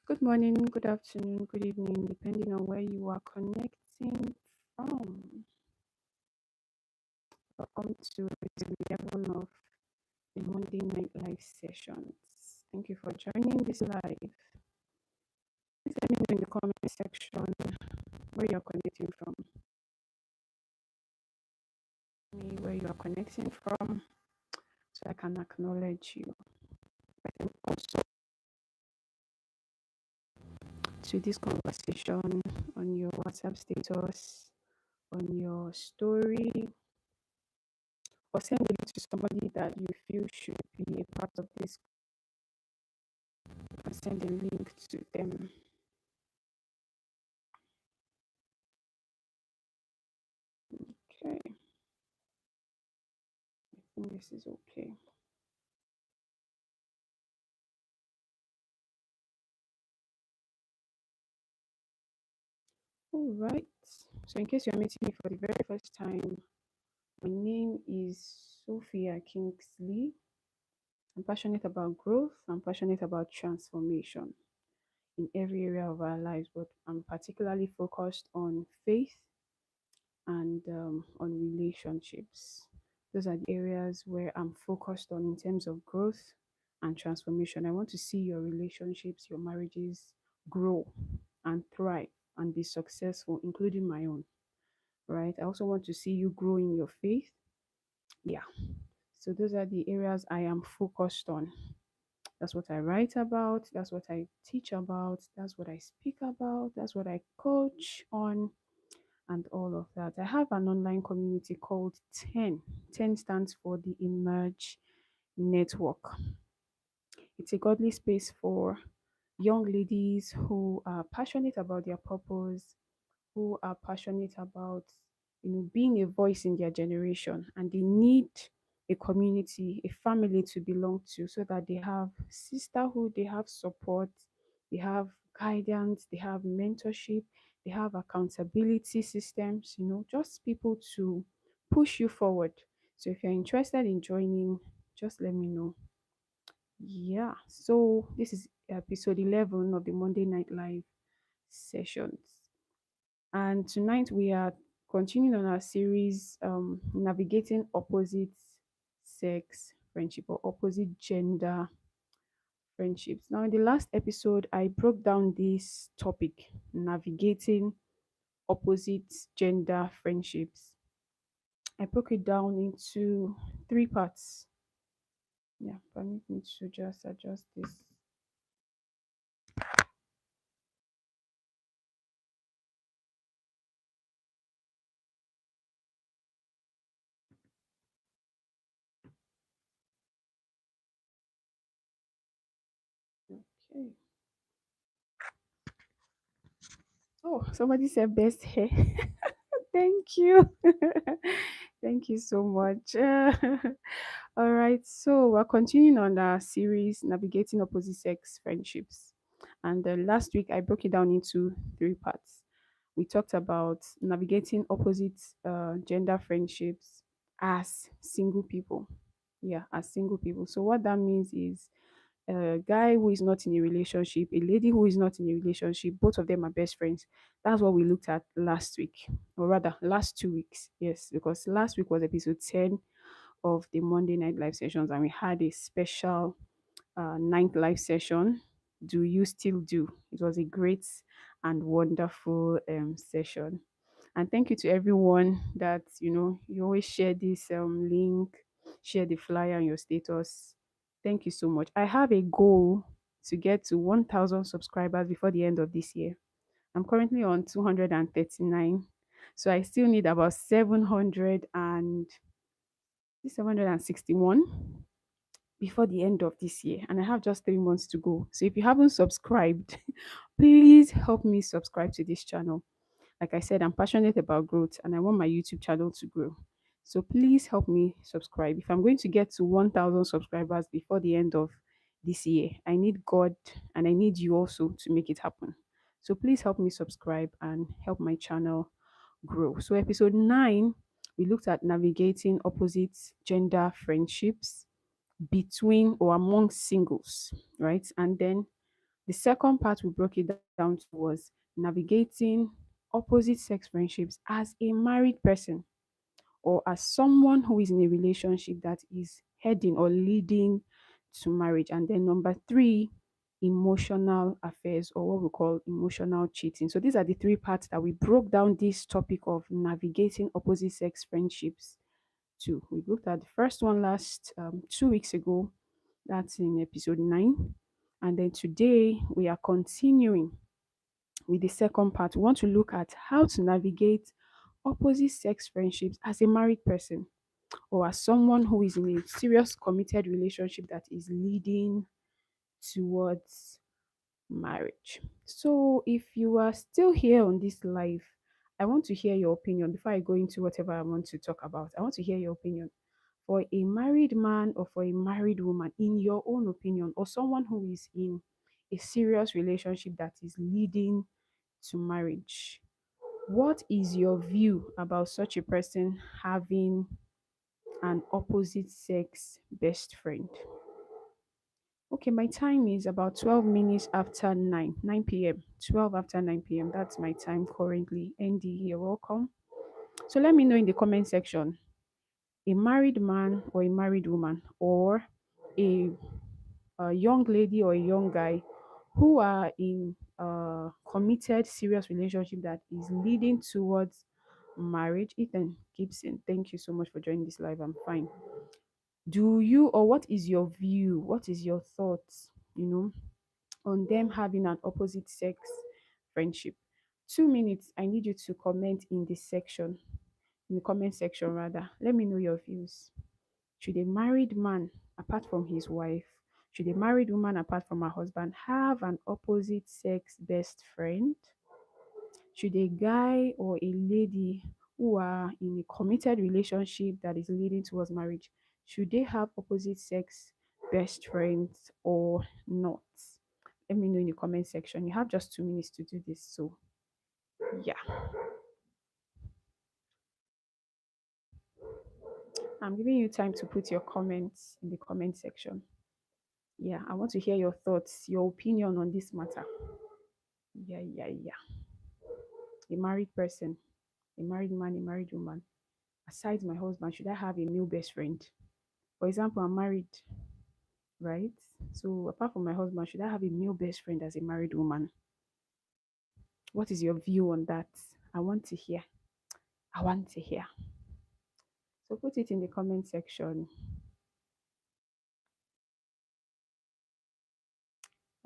Good morning, good afternoon, good evening, depending on where you are connecting from. Welcome to episode 11 of the Monday Night Live sessions. Thank you for joining this live. Please let me know in the comment section where you're connecting from. Me where you are connecting from so I can acknowledge you. And also to this conversation on your WhatsApp status, on your story, or send it to somebody that you feel should be a part of this and send a link to them. Okay, I think this is okay. All right. So, in case you're meeting me for the very first time, my name is Sophia Kingsley. I'm passionate about growth. I'm passionate about transformation in every area of our lives, but I'm particularly focused on faith and on relationships. Those are the areas where I'm focused on in terms of growth and transformation. I want to see your relationships, your marriages grow and thrive and be successful, including my own, right? I also want to see you grow in your faith. Yeah. So those are the areas I am focused on. That's what I write about. That's what I teach about. That's what I speak about. That's what I coach on and all of that. I have an online community called 10. 10 stands for the Emerge Network. It's a godly space for young ladies who are passionate about their purpose, who are passionate about being a voice in their generation, and they need a community, a family to belong to, so that they have sisterhood, they have support, they have guidance, they have mentorship, they have accountability systems, just people to push you forward. So if you're interested in joining, just let me know. Yeah, so this is episode 11 of the Monday Night Live sessions. And tonight we are continuing on our series, navigating opposite sex friendship or opposite gender friendships. Now, in the last episode, I broke down this topic, navigating opposite gender friendships. I broke it down into three parts. Yeah, permit me to just adjust this. Okay. Oh, somebody said best hair. Thank you. Thank you so much. All right, so we're continuing on our series, Navigating Opposite Sex Friendships. And last week, I broke it down into three parts. We talked about navigating opposite gender friendships as single people. Yeah, as single people. So, what that means is a guy who is not in a relationship, a lady who is not in a relationship, both of them are best friends. That's what we looked at last week, or rather, last 2 weeks. Yes, because last week was episode 10 of the Monday Night Live sessions, and we had a special ninth live session. Do you still do? It was a great and wonderful session. And thank you to everyone that you always share this link, share the flyer on your status. Thank you so much. I have a goal to get to 1,000 subscribers before the end of this year. I'm currently on 239. So I still need about 761 before the end of this year. And I have just 3 months to go. So if you haven't subscribed, please help me subscribe to this channel. Like I said, I'm passionate about growth and I want my YouTube channel to grow. So please help me subscribe. If I'm going to get to 1,000 subscribers before the end of this year, I need God and I need you also to make it happen. So please help me subscribe and help my channel grow. So, episode 9, we looked at navigating opposite gender friendships between or among singles, right? And then The second part we broke it down to was navigating opposite sex friendships as a married person or as someone who is in a relationship that is heading or leading to marriage. And then number three, emotional affairs or what we call emotional cheating. So these are the three parts that we broke down this topic of navigating opposite sex friendships to. We looked at the first one last 2 weeks ago. That's in episode 9. And then today we are continuing with the second part. We want to look at how to navigate opposite sex friendships as a married person or as someone who is in a serious committed relationship that is leading towards marriage. So, if you are still here on this live, I want to hear your opinion before I go into whatever I want to talk about. I want to hear your opinion for a married man or for a married woman, in your own opinion, or someone who is in a serious relationship that is leading to marriage. What is your view about such a person having an opposite sex best friend? Okay, my time is about 12 minutes after 9 p.m. 12 after 9 p.m. That's my time currently. ND here, welcome. So let me know in the comment section, a married man or a married woman, or a, a young lady or a young guy who are in a committed, serious relationship that is leading towards marriage. Ethan Gibson, thank you so much for joining this live. I'm fine. Do you, or what is your view? What is your thoughts? On them having an opposite sex friendship. 2 minutes. I need you to comment in this section, in the comment section rather. Let me know your views. Should a married man, apart from his wife, should a married woman, apart from her husband, have an opposite sex best friend? Should a guy or a lady who are in a committed relationship that is leading towards marriage, should they have opposite sex best friends or not? Let me know in the comment section. You have just 2 minutes to do this. So, yeah, I'm giving you time to put your comments in the comment section. Yeah, I want to hear your thoughts, your opinion on this matter. Yeah, yeah, yeah. A married person, a married man, a married woman. Aside my husband, should I have a male best friend? For example, I'm married, right? So, apart from my husband, should I have a male best friend as a married woman? What is your view on that? I want to hear. I want to hear. So, put it in the comment section.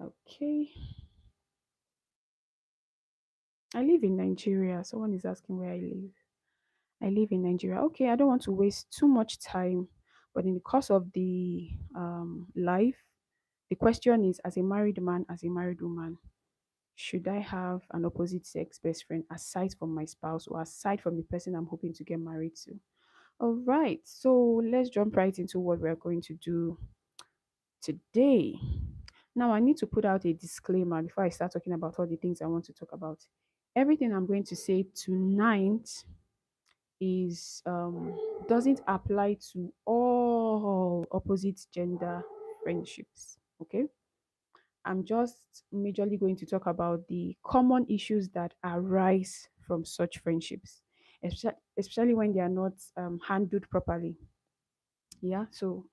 Okay. I live in Nigeria. Someone is asking where I live. I live in Nigeria. Okay, I don't want to waste too much time, but in the course of the life, the question is, as a married man, as a married woman, should I have an opposite sex best friend aside from my spouse or aside from the person I'm hoping to get married to? All right, so let's jump right into what we're going to do today. Now, I need to put out a disclaimer before I start talking about all the things I want to talk about. Everything I'm going to say tonight is doesn't apply to all opposite gender friendships. Okay, I'm just majorly going to talk about the common issues that arise from such friendships, especially when they are not handled properly. Yeah, so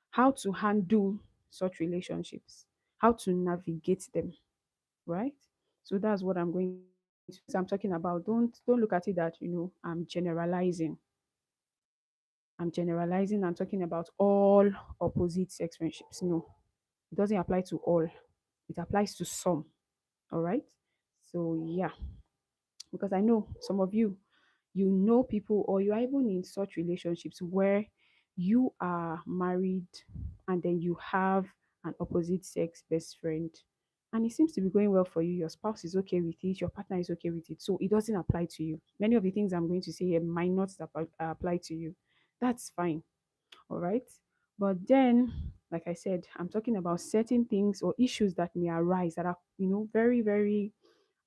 how to handle such relationships, how to navigate them, right? So that's what I'm going to. So I'm talking about. Don't look at it that I'm generalizing. I'm generalizing and talking about all opposite sex friendships. No, it doesn't apply to all. It applies to some. All right. So yeah, because I know some of you, you know people, or you are even in such relationships where you are married and then you have an opposite sex best friend. And it seems to be going well for you. Your spouse is okay with it. Your partner is okay with it. So it doesn't apply to you. Many of the things I'm going to say here might not apply to you. That's fine. All right. But then, like I said, I'm talking about certain things or issues that may arise that are, very, very,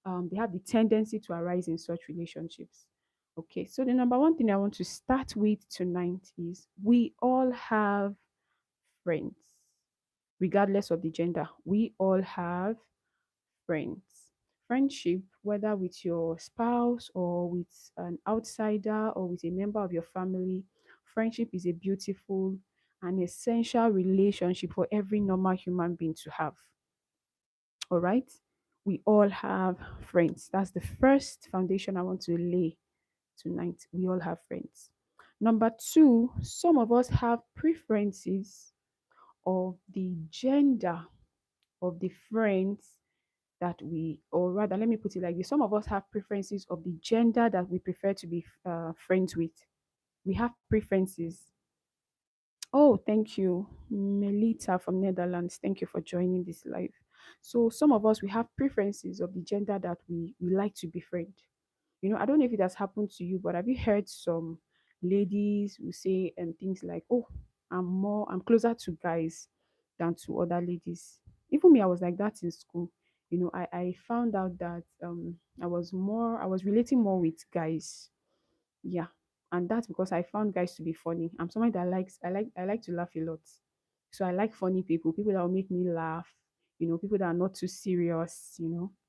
they have the tendency to arise in such relationships. Okay. So, the number one thing I want to start with tonight is we all have friends. regardless of the gender. We all have friends. Friendship, whether with your spouse or with an outsider or with a member of your family, friendship is a beautiful and essential relationship for every normal human being to have. All right? We all have friends. That's the first foundation I want to lay tonight. We all have friends. Number two, some of us have preferences of the gender of the friends that we, or rather, let me put it like this, some of us have preferences of the gender that we prefer to be friends with. We have preferences. Oh, thank you, Melita from Netherlands. Thank you for joining this live. So, some of us, we have preferences of the gender that we like to befriend. I don't know if it has happened to you, but have you heard some ladies who say things like, "Oh, I'm closer to guys than to other ladies." Even me, I was like that in school. I found out that I was relating more with guys. Yeah, and that's because I found guys to be funny. I'm someone that I like to laugh a lot, so I like funny people, people that will make me laugh. People that are not too serious.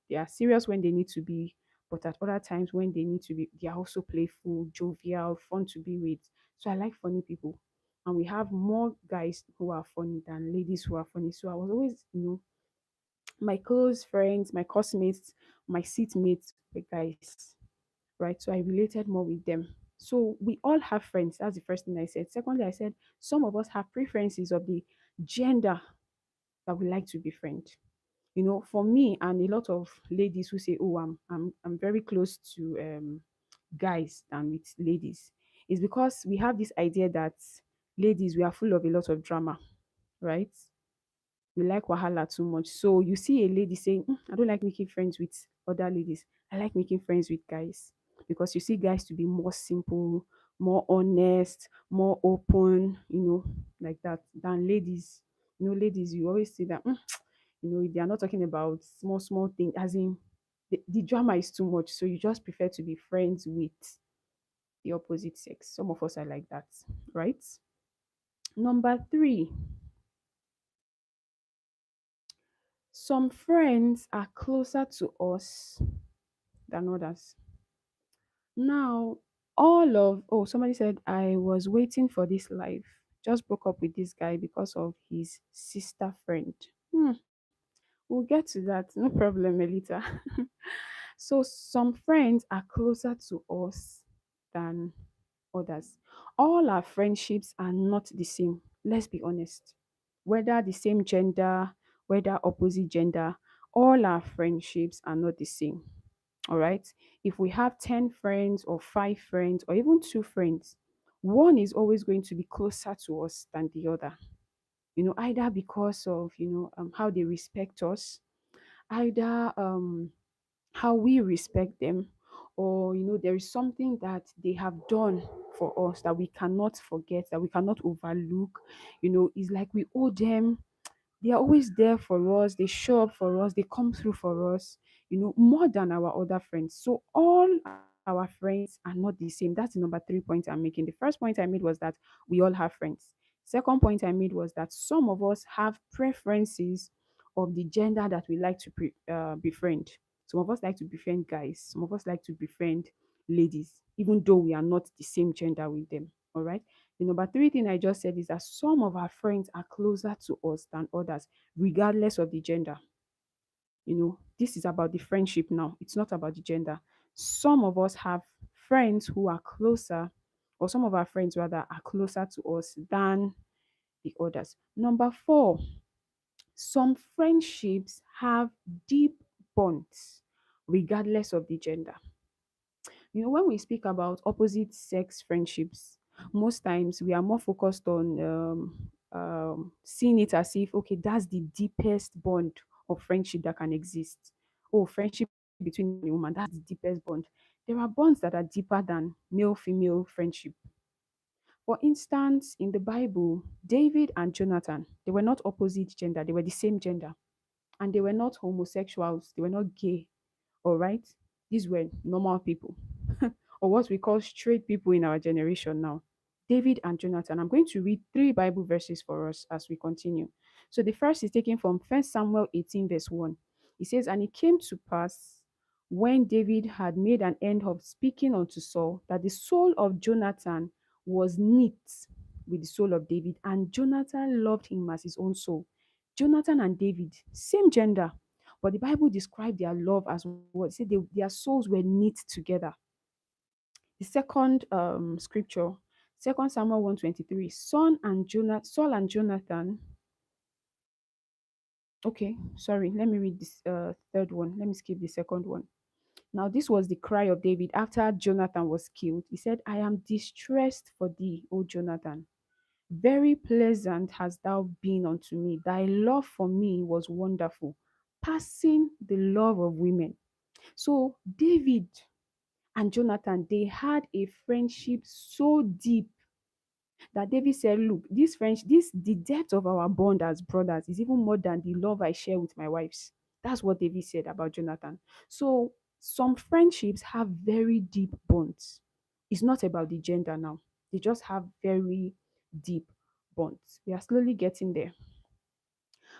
They are serious when they need to be, but at other times when they need to be, they are also playful, jovial, fun to be with. So I like funny people, and we have more guys who are funny than ladies who are funny. So I was always, my close friends, my classmates, my seatmates were guys, right? So I related more with them. So we all have friends. That's the first thing I said. Secondly, I said some of us have preferences of the gender that we like to befriend. For me and a lot of ladies who say, "Oh, I'm very close to guys than with ladies," is because we have this idea that ladies we are full of a lot of drama, right? We like wahala too much. So you see a lady saying, I don't like making friends with other ladies. I like making friends with guys. Because you see guys to be more simple, more honest, more open, like that than ladies. Ladies, you always see that, they are not talking about small, small things, as in the drama is too much. So you just prefer to be friends with the opposite sex. Some of us are like that, right? Number three, some friends are closer to us than others. Now, somebody said, I was waiting for this life. Just broke up with this guy because of his sister friend. Hmm, we'll get to that. No problem, Melita. So, some friends are closer to us than others. All our friendships are not the same. Let's be honest. Whether the same gender, whether opposite gender, all our friendships are not the same. All right. If we have 10 friends or 5 friends or even 2 friends, one is always going to be closer to us than the other. Either because of, how they respect us, either how we respect them, or there is something that they have done for us that we cannot forget, that we cannot overlook. It's like we owe them. They are always there for us, they show up for us, they come through for us, more than our other friends. So all our friends are not the same. That's the number 3 point I'm making. The first point I made was that we all have friends. Second point I made was that some of us have preferences of the gender that we like to befriend. Some of us like to befriend guys, some of us like to befriend ladies, even though we are not the same gender with them. All right. The number three thing I just said is that some of our friends are closer to us than others, regardless of the gender. This is about the friendship now. It's not about the gender. Some of us have friends who are closer, or some of our friends rather are closer to us than the others. Number four, some friendships have deep bonds, regardless of the gender. When we speak about opposite sex friendships, most times we are more focused on seeing it as if, okay, that's the deepest bond of friendship that can exist. Oh, friendship between a woman, that's the deepest bond. There are bonds that are deeper than male female friendship. For instance, in the Bible, David and Jonathan, they were not opposite gender, they were the same gender. And they were not homosexuals, they were not gay. All right. These were normal people, or what we call straight people in our generation now. David and Jonathan. I'm going to read 3 Bible verses for us as we continue. So the first is taken from 1 Samuel 18, verse 1. It says, "And it came to pass when David had made an end of speaking unto Saul, that the soul of Jonathan was knit with the soul of David, and Jonathan loved him as his own soul." Jonathan and David, same gender, but the Bible described their love as what? It said their souls were knit together. The second scripture, 2 Samuel 1:23, Saul and Jonathan. Okay, sorry, let me read this third one. Let me skip the second one. Now, this was the cry of David after Jonathan was killed. He said, "I am distressed for thee, O Jonathan. Very pleasant hast thou been unto me. Thy love for me was wonderful, passing the love of women." So, David and Jonathan, they had a friendship so deep that David said, "Look, this French, this the depth of our bond as brothers is even more than the love I share with my wives." That's what David said about Jonathan. So some friendships have very deep bonds. It's not about the gender now. They just have very deep bonds. We are slowly getting there.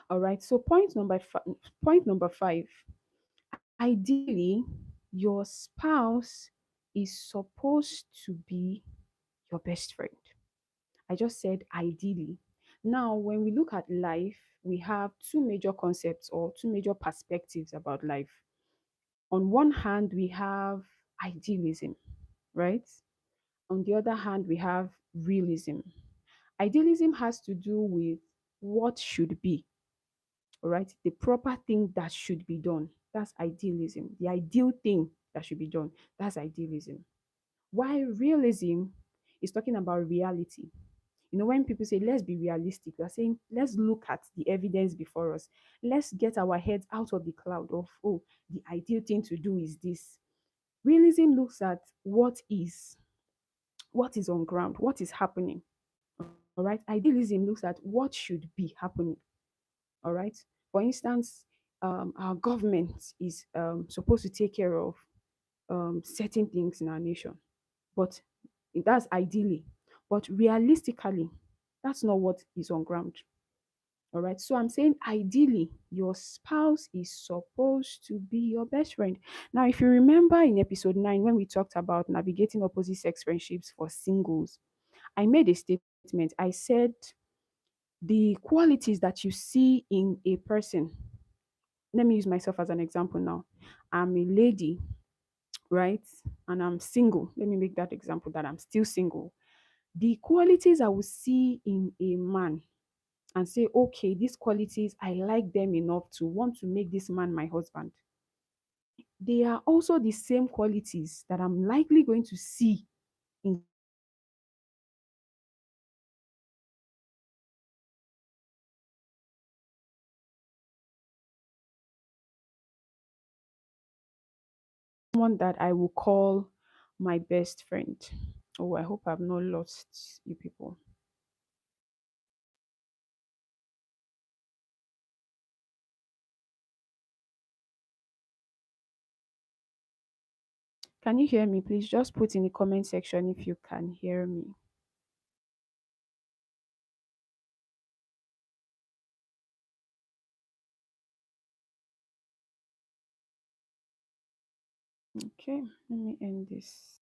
All right. So point number 5. Ideally, your spouse is supposed to be your best friend. I just said ideally. Now, when we look at life, we have two major concepts or two major perspectives about life. On one hand, we have idealism, right? On the other hand, we have realism. Idealism has to do with what should be, all right? The proper thing that should be done. That's idealism. The ideal thing that should be done. That's idealism. While realism is talking about reality. When people say, let's be realistic, we are saying, let's look at the evidence before us. Let's get our heads out of the cloud of, oh, the ideal thing to do is this. Realism looks at what is on ground, what is happening. All right. Idealism looks at what should be happening. All right. For instance, our government is supposed to take care of certain things in our nation, but that's ideally. But realistically, that's not what is on ground. All right. So I'm saying ideally, your spouse is supposed to be your best friend. Now, if you remember in episode 9, when we talked about navigating opposite sex friendships for singles, I made a statement. I said the qualities that you see in a person. Let me use myself as an example now. I'm a lady, right? And I'm single. Let me make that example that I'm still single. The qualities I will see in a man and say, okay, these qualities, I like them enough to want to make this man my husband. They are also the same qualities that I'm likely going to see in someone that I will call my best friend. Oh, I hope I've not lost you people. Can you hear me? Please just put in the comment section if you can hear me. Okay, let me end this.